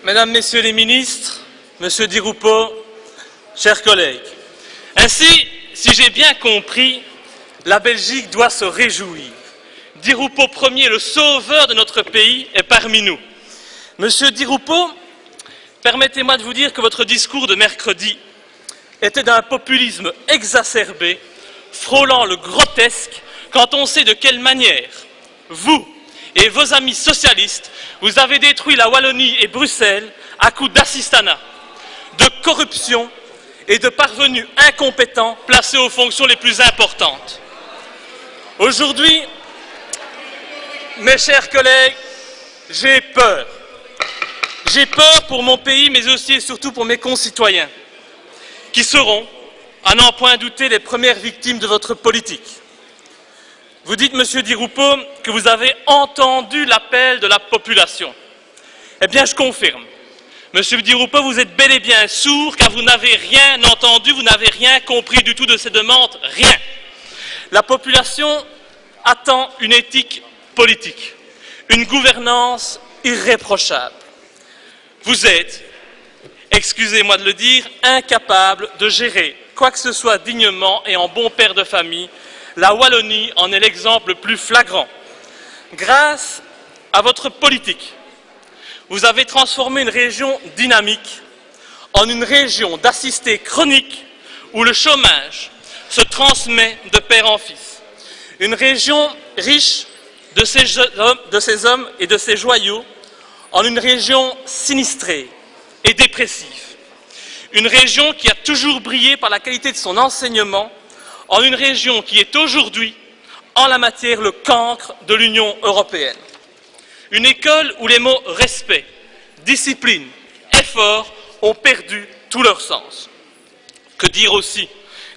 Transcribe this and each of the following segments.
Mesdames, Messieurs les ministres, Monsieur Di Rupo, chers collègues, ainsi, si j'ai bien compris, la Belgique doit se réjouir. Di Rupo Ier, le sauveur de notre pays, est parmi nous. Monsieur Di Rupo, permettez-moi de vous dire que votre discours de mercredi était d'un populisme exacerbé, frôlant le grotesque, quand on sait de quelle manière, vous et vos amis socialistes, vous avez détruit la Wallonie et Bruxelles à coups d'assistanat, de corruption et de parvenus incompétents placés aux fonctions les plus importantes. Aujourd'hui, mes chers collègues, j'ai peur. J'ai peur pour mon pays, mais aussi et surtout pour mes concitoyens, qui seront, à n'en point douter, les premières victimes de votre politique. Vous dites, Monsieur Di Rupo, que vous avez entendu l'appel de la population. Eh bien, je confirme. Monsieur Di Rupo, vous êtes bel et bien sourd, car vous n'avez rien entendu, vous n'avez rien compris du tout de ces demandes, rien. La population attend une éthique politique, une gouvernance irréprochable. Vous êtes, excusez-moi de le dire, incapable de gérer quoi que ce soit dignement et en bon père de famille. La Wallonie en est l'exemple le plus flagrant. Grâce à votre politique, vous avez transformé une région dynamique en une région d'assistés chroniques où le chômage se transmet de père en fils. Une région riche de ses hommes et de ses joyaux en une région sinistrée et dépressive. Une région qui a toujours brillé par la qualité de son enseignement, en une région qui est aujourd'hui, en la matière, le cancre de l'Union européenne. Une école où les mots respect, discipline, effort ont perdu tout leur sens. Que dire aussi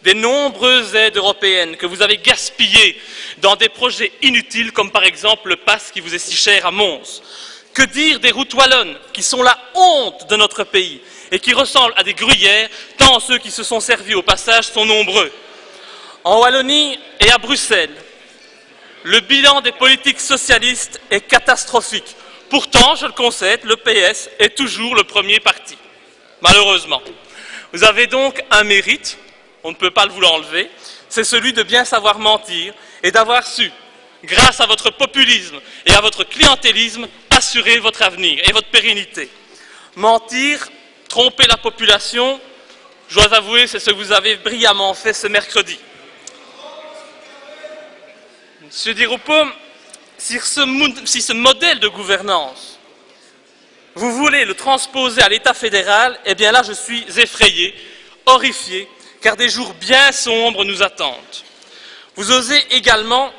des nombreuses aides européennes que vous avez gaspillées dans des projets inutiles, comme par exemple le pass qui vous est si cher à Mons. Que dire des routes wallonnes, qui sont la honte de notre pays et qui ressemblent à des gruyères, tant ceux qui se sont servis au passage sont nombreux. En Wallonie et à Bruxelles, le bilan des politiques socialistes est catastrophique. Pourtant, je le concède, le PS est toujours le premier parti, malheureusement. Vous avez donc un mérite, on ne peut pas vous l'enlever, c'est celui de bien savoir mentir et d'avoir su, grâce à votre populisme et à votre clientélisme, assurer votre avenir et votre pérennité. Mentir, tromper la population, je dois avouer, c'est ce que vous avez brillamment fait ce mercredi. Monsieur Di Rupo, si ce modèle de gouvernance, vous voulez le transposer à l'État fédéral, eh bien là je suis effrayé, horrifié, car des jours bien sombres nous attendent. Vous osez également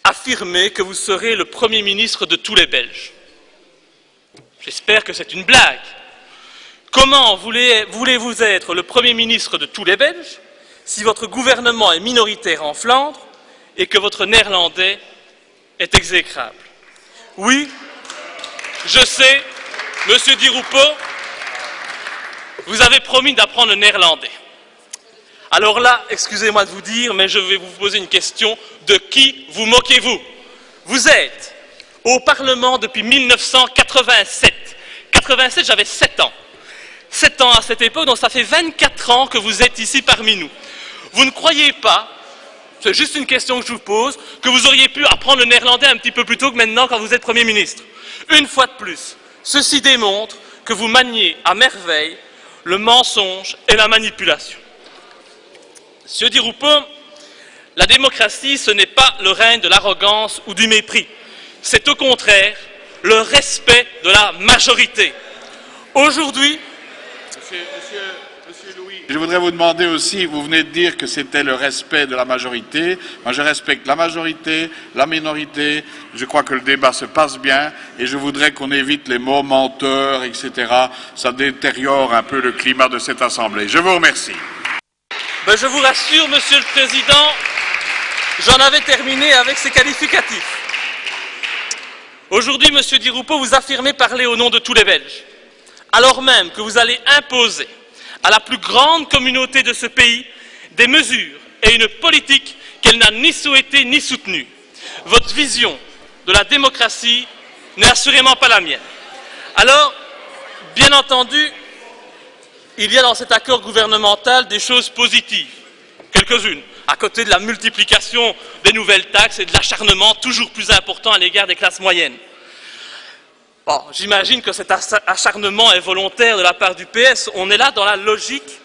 affirmer que vous serez le Premier ministre de tous les Belges. J'espère que c'est une blague. Comment voulez-vous être le Premier ministre de tous les Belges si votre gouvernement est minoritaire en Flandre et que votre néerlandais est exécrable? Oui, je sais, Monsieur Di Rupo, vous avez promis d'apprendre le néerlandais. Alors là, excusez-moi de vous dire, mais je vais vous poser une question. De qui vous moquez-vous? Vous êtes au Parlement depuis 1987. 87, j'avais 7 ans. 7 ans à cette époque, donc ça fait 24 ans que vous êtes ici parmi nous. Vous ne croyez pas, c'est juste une question que je vous pose, que vous auriez pu apprendre le néerlandais un petit peu plus tôt que maintenant quand vous êtes Premier ministre? Une fois de plus, ceci démontre que vous maniez à merveille le mensonge et la manipulation. Monsieur Di Rupo, la démocratie, ce n'est pas le règne de l'arrogance ou du mépris. C'est au contraire le respect de la majorité. Aujourd'hui, Monsieur Louis, je voudrais vous demander aussi, vous venez de dire que c'était le respect de la majorité. Moi, je respecte la majorité, la minorité. Je crois que le débat se passe bien et je voudrais qu'on évite les mots menteurs, etc. Ça détériore un peu le climat de cette Assemblée. Je vous remercie. Je vous rassure, Monsieur le Président, j'en avais terminé avec ces qualificatifs. Aujourd'hui, Monsieur Di Rupo, vous affirmez parler au nom de tous les Belges, alors même que vous allez imposer à la plus grande communauté de ce pays des mesures et une politique qu'elle n'a ni souhaitée ni soutenue. Votre vision de la démocratie n'est assurément pas la mienne. Alors, bien entendu, il y a dans cet accord gouvernemental des choses positives, quelques-unes, à côté de la multiplication des nouvelles taxes et de l'acharnement toujours plus important à l'égard des classes moyennes. Bon, j'imagine que cet acharnement est volontaire de la part du PS. On est là dans la logique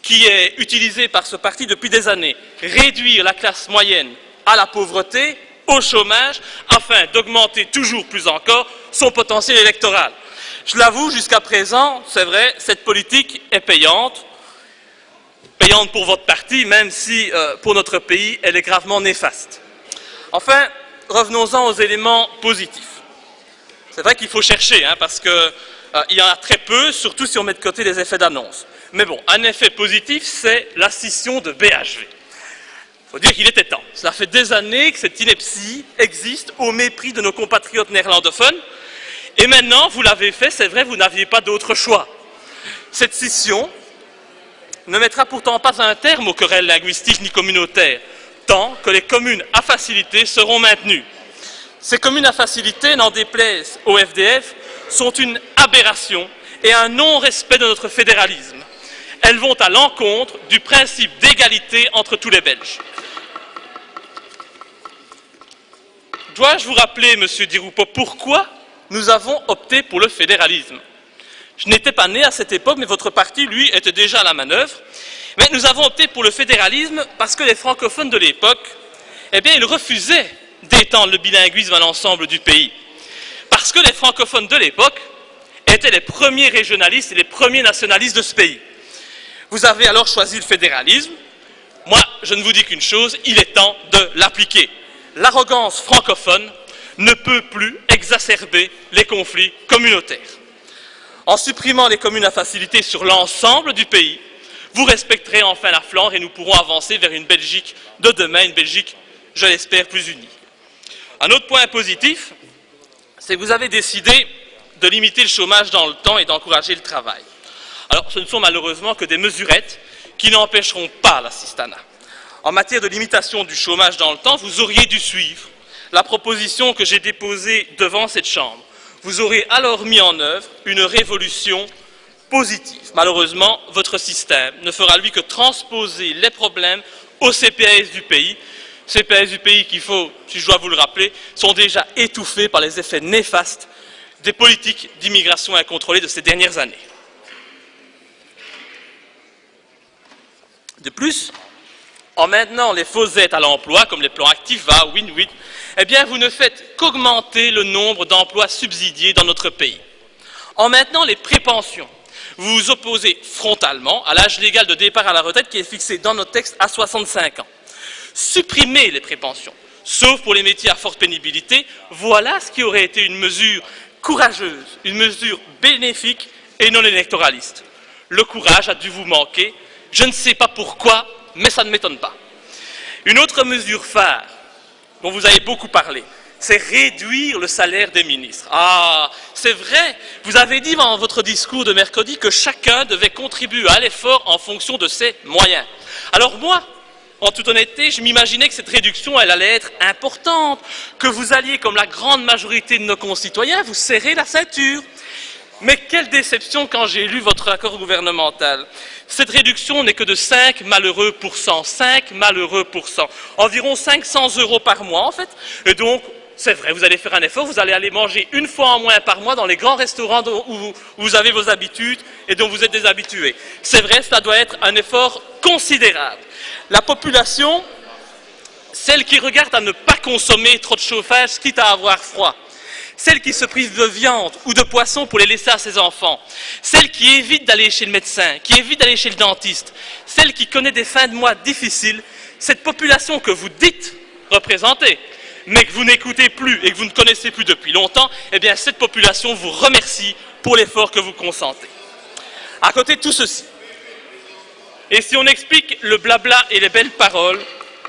qui est utilisée par ce parti depuis des années. Réduire la classe moyenne à la pauvreté, au chômage, afin d'augmenter toujours plus encore son potentiel électoral. Je l'avoue, jusqu'à présent, c'est vrai, cette politique est payante. Payante pour votre parti, même si pour notre pays, elle est gravement néfaste. Enfin, revenons-en aux éléments positifs. C'est vrai qu'il faut chercher, parce qu'il y en a très peu, surtout si on met de côté les effets d'annonce. Mais bon, un effet positif, c'est la scission de BHV. Il faut dire qu'il était temps. Cela fait des années que cette ineptie existe au mépris de nos compatriotes néerlandophones. Et maintenant, vous l'avez fait, c'est vrai, vous n'aviez pas d'autre choix. Cette scission ne mettra pourtant pas un terme aux querelles linguistiques ni communautaires, tant que les communes à facilité seront maintenues. Ces communes à facilité, n'en déplaise au FDF, sont une aberration et un non-respect de notre fédéralisme. Elles vont à l'encontre du principe d'égalité entre tous les Belges. Dois-je vous rappeler, Monsieur Di Rupo, pourquoi nous avons opté pour le fédéralisme? Je n'étais pas né à cette époque, mais votre parti, lui, était déjà à la manœuvre. Mais nous avons opté pour le fédéralisme parce que les francophones de l'époque, ils refusaient d'étendre le bilinguisme à l'ensemble du pays. Parce que les francophones de l'époque étaient les premiers régionalistes et les premiers nationalistes de ce pays. Vous avez alors choisi le fédéralisme. Moi, je ne vous dis qu'une chose, il est temps de l'appliquer. L'arrogance francophone ne peut plus exacerber les conflits communautaires. En supprimant les communes à facilité sur l'ensemble du pays, vous respecterez enfin la Flandre et nous pourrons avancer vers une Belgique de demain, une Belgique, je l'espère, plus unie. Un autre point positif, c'est que vous avez décidé de limiter le chômage dans le temps et d'encourager le travail. Alors, ce ne sont malheureusement que des mesurettes qui n'empêcheront pas l'assistanat. En matière de limitation du chômage dans le temps, vous auriez dû suivre la proposition que j'ai déposée devant cette Chambre. Vous aurez alors mis en œuvre une révolution positive. Malheureusement, votre système ne fera lui que transposer les problèmes au CPAS du pays. CPAS du pays qu'il faut, si je dois vous le rappeler, sont déjà étouffés par les effets néfastes des politiques d'immigration incontrôlée de ces dernières années. De plus, en maintenant les fausses aides à l'emploi, comme les plans Activa, Win-Win, vous ne faites qu'augmenter le nombre d'emplois subsidiés dans notre pays. En maintenant les prépensions, vous vous opposez frontalement à l'âge légal de départ à la retraite qui est fixé dans notre texte à 65 ans. Supprimer les prépensions, sauf pour les métiers à forte pénibilité, voilà ce qui aurait été une mesure courageuse, une mesure bénéfique et non électoraliste. Le courage a dû vous manquer, je ne sais pas pourquoi, mais ça ne m'étonne pas. Une autre mesure phare, dont vous avez beaucoup parlé, c'est réduire le salaire des ministres. Ah, c'est vrai, vous avez dit dans votre discours de mercredi que chacun devait contribuer à l'effort en fonction de ses moyens. Alors moi, en toute honnêteté, je m'imaginais que cette réduction, elle allait être importante, que vous alliez, comme la grande majorité de nos concitoyens, vous serrer la ceinture. Mais quelle déception quand j'ai lu votre accord gouvernemental. Cette réduction n'est que de 5 malheureux pourcents, 5 malheureux pourcents, environ 500 € par mois en fait. Et donc, c'est vrai, vous allez faire un effort, vous allez aller manger une fois en moins par mois dans les grands restaurants où vous avez vos habitudes et dont vous êtes déshabitués. C'est vrai, cela doit être un effort considérable. La population, celle qui regarde à ne pas consommer trop de chauffage, quitte à avoir froid, celle qui se prive de viande ou de poisson pour les laisser à ses enfants, celle qui évite d'aller chez le médecin, qui évite d'aller chez le dentiste, celle qui connaît des fins de mois difficiles, cette population que vous dites représenter, mais que vous n'écoutez plus et que vous ne connaissez plus depuis longtemps, cette population vous remercie pour l'effort que vous consentez. À côté de tout ceci, et si on explique le blabla et les belles paroles,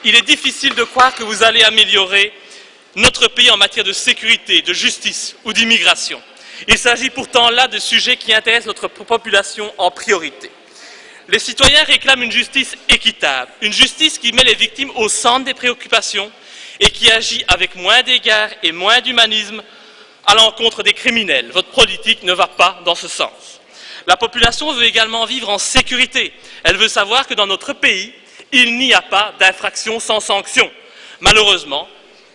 il est difficile de croire que vous allez améliorer notre pays en matière de sécurité, de justice ou d'immigration. Il s'agit pourtant là de sujets qui intéressent notre population en priorité. Les citoyens réclament une justice équitable, une justice qui met les victimes au centre des préoccupations et qui agit avec moins d'égards et moins d'humanisme à l'encontre des criminels. Votre politique ne va pas dans ce sens. La population veut également vivre en sécurité. Elle veut savoir que dans notre pays, il n'y a pas d'infraction sans sanction. Malheureusement,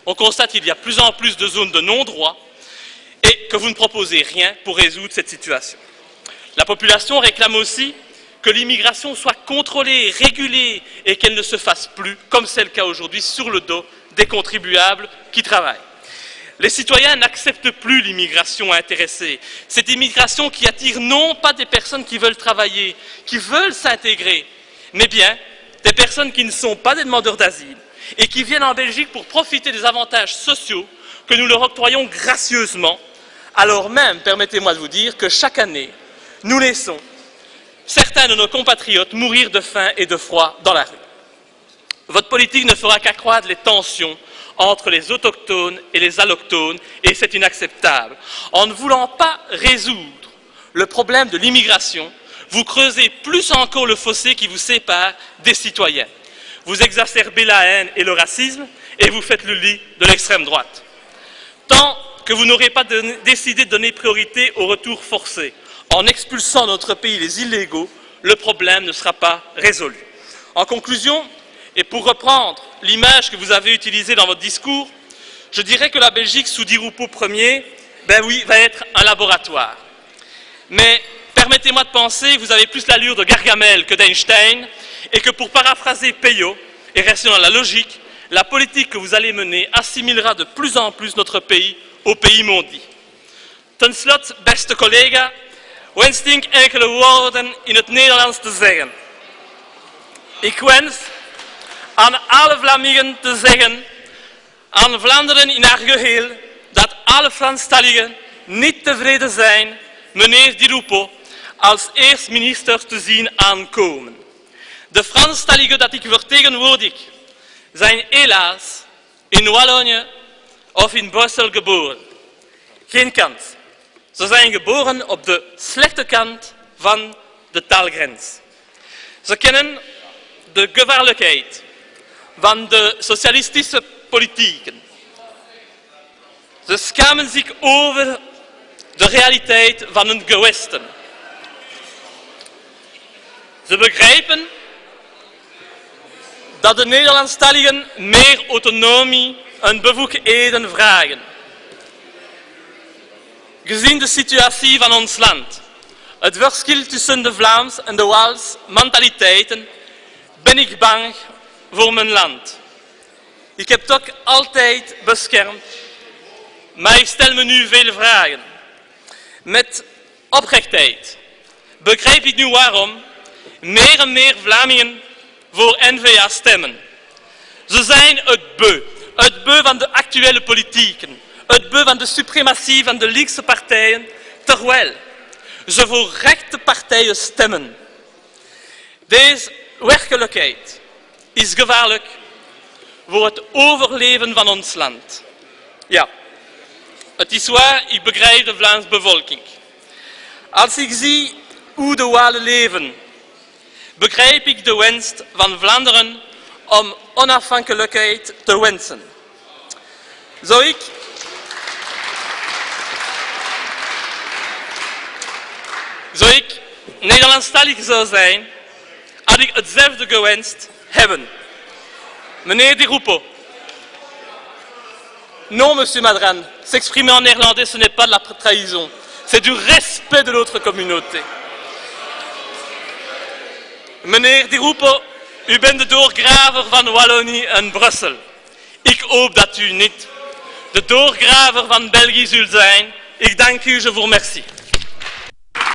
on constate qu'il y a de plus en plus de zones de non-droit et que vous ne proposez rien pour résoudre cette situation. La population réclame aussi que l'immigration soit contrôlée, régulée et qu'elle ne se fasse plus, comme c'est le cas aujourd'hui, sur le dos des contribuables qui travaillent. Les citoyens n'acceptent plus l'immigration intéressée. Cette immigration qui attire non pas des personnes qui veulent travailler, qui veulent s'intégrer, mais bien des personnes qui ne sont pas des demandeurs d'asile et qui viennent en Belgique pour profiter des avantages sociaux que nous leur octroyons gracieusement, alors même, permettez-moi de vous dire, que chaque année, nous laissons certains de nos compatriotes mourir de faim et de froid dans la rue. Votre politique ne fera qu'accroître les tensions entre les autochtones et les allochtones, et c'est inacceptable. En ne voulant pas résoudre le problème de l'immigration, vous creusez plus encore le fossé qui vous sépare des citoyens. Vous exacerbez la haine et le racisme, et vous faites le lit de l'extrême droite. Tant que vous n'aurez pas décidé de donner priorité au retour forcé, en expulsant de notre pays les illégaux, le problème ne sera pas résolu. En conclusion, et pour reprendre l'image que vous avez utilisée dans votre discours, je dirais que la Belgique sous Di Rupo Ier, va être un laboratoire. Mais permettez-moi de penser que vous avez plus l'allure de Gargamel que d'Einstein, et que pour paraphraser Peyo, et rester dans la logique, la politique que vous allez mener assimilera de plus en plus notre pays au pays maudit. Ten slotte, beste collega, wenst ik enkele woorden in het Nederlands te zeggen. Ik wens aan alle Vlamingen te zeggen, aan Vlaanderen in haar geheel, dat alle Franstaligen niet tevreden zijn meneer Di Rupo als eerst minister te zien aankomen. De Franstaligen dat ik vertegenwoordig zijn helaas in Wallonië of in Brussel geboren. Geen kans. Ze zijn geboren op de slechte kant van de taalgrens. Ze kennen de gevaarlijkheid van de socialistische politieken. Ze schamen zich over de realiteit van hun gewesten. Ze begrijpen dat de Nederlandstaligen meer autonomie en bevoegdheden vragen. Gezien de situatie van ons land, het verschil tussen de Vlaams en de Waals mentaliteiten, ben ik bang voor mijn land. Ik heb het ook altijd beschermd, maar ik stel me nu veel vragen. Met oprechtheid begrijp ik nu waarom meer en meer Vlamingen voor N-VA stemmen. Ze zijn het beu van de actuele politieken, het beu van de suprematie van de linkse partijen, terwijl ze voor rechte partijen stemmen. Deze werkelijkheid is gevaarlijk voor het overleven van ons land. Ja, het is waar, ik begrijp de Vlaamse bevolking. Als ik zie hoe de Walen leven, begrijp ik de wens van Vlaanderen om onafhankelijkheid te wensen. Zo ik Nederlandstalig zou zijn, had ik hetzelfde gewenst hebben. Meneer Di Rupo. Non, monsieur Madran, s'exprimer en néerlandais, ce n'est pas de la trahison. C'est du respect de l'autre communauté. Meneer Di Rupo, u bent de doorgraver van Wallonie en Brussel. Ik hoop dat u niet de doorgraver van België zult zijn. Ik dank u, je vous remercie.